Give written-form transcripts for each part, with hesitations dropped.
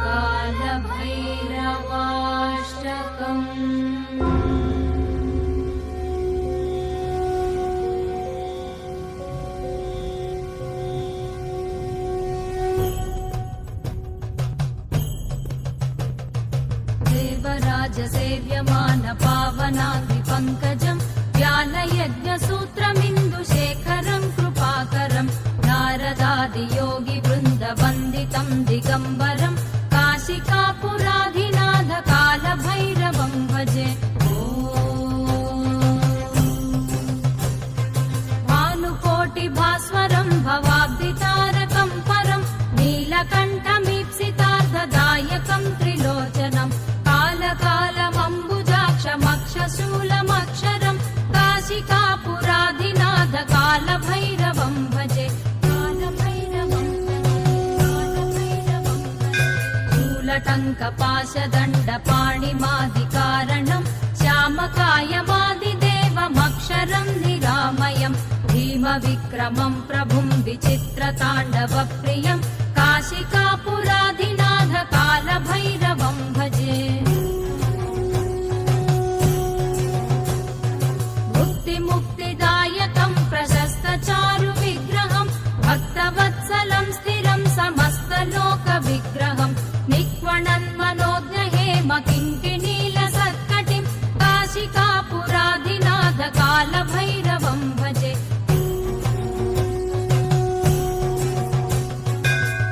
कालभैरवाष्टकम्। देवराजसेव्यमान पावनाग्निपङ्कजम् व्यालयज्ञसूत्रमिन्दुशेखरम् कृपाकरम् नारदादियोगिवृन्दवन्दितम् दिगम्बरम् काशिकापुराधिनाथ कालभैरवम् भजे। भानुकोटिभास्वरम् भवाब्धितारकम् परम् नीलकण्ठमीप्सितार्थदायकम् त्रिलोचनम् कालकालमम्बुजाक्षमक्षशूलमक्षरम् काशिकापुराधिनाथ कालभैरवम् भजे। शूलटङ्कपाशदण्डपाणिमादिकारणम् श्यामकायमादिदेवमक्षरम् निरामयम् भीमविक्रमम् प्रभुम् विचित्रताण्डवप्रियम् काशिकापुराधिनाथ कालभैरवम् भजे। मुक्तिदायकम् प्रशस्तचारुविग्रहम् भक्तवत्सलम् स्थिरम् समस्तलोकविग्रहम् निक्वणन्मनोज्ञहेम किङ्किणीलसत्कटिम् काशिकापुराधिनाथ कालभैरवम् भजे।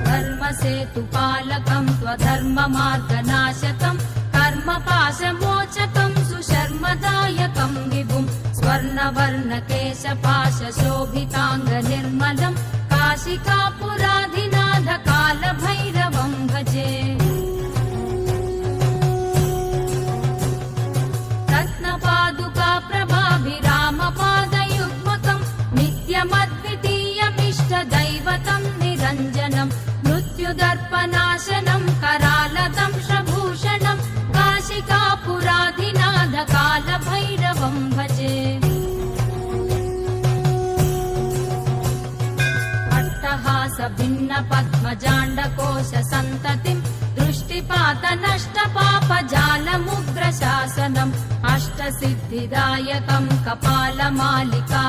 धर्मसेतुपालकम् त्वधर्ममार्गनाशकम् कर्मपाशमोचकम् सुशर्मदायकम् विभुम् स्वर्णवर्णकेशपाशशोभिताङ्गनिर्मलम् काशिकापुराधिनाथ कालभैरवम् भजे। रत्नपादुकाप्रभाभिरामपादयुग्मकम् नित्यमद्वितीयमिष्टदैवतम् निरञ्जनम् मृत्युदर्पनाशनम् करालदंशभूषणम् काशिकापुराधिनाथ कालभैरवम् भजे। अट्टहासभिन्नपद्मजाण्डकोशसन्ततिम् दृष्टिपातनष्टपापजालमुग्रशासनम् अष्टसिद्धिदायकम् कपालमालिका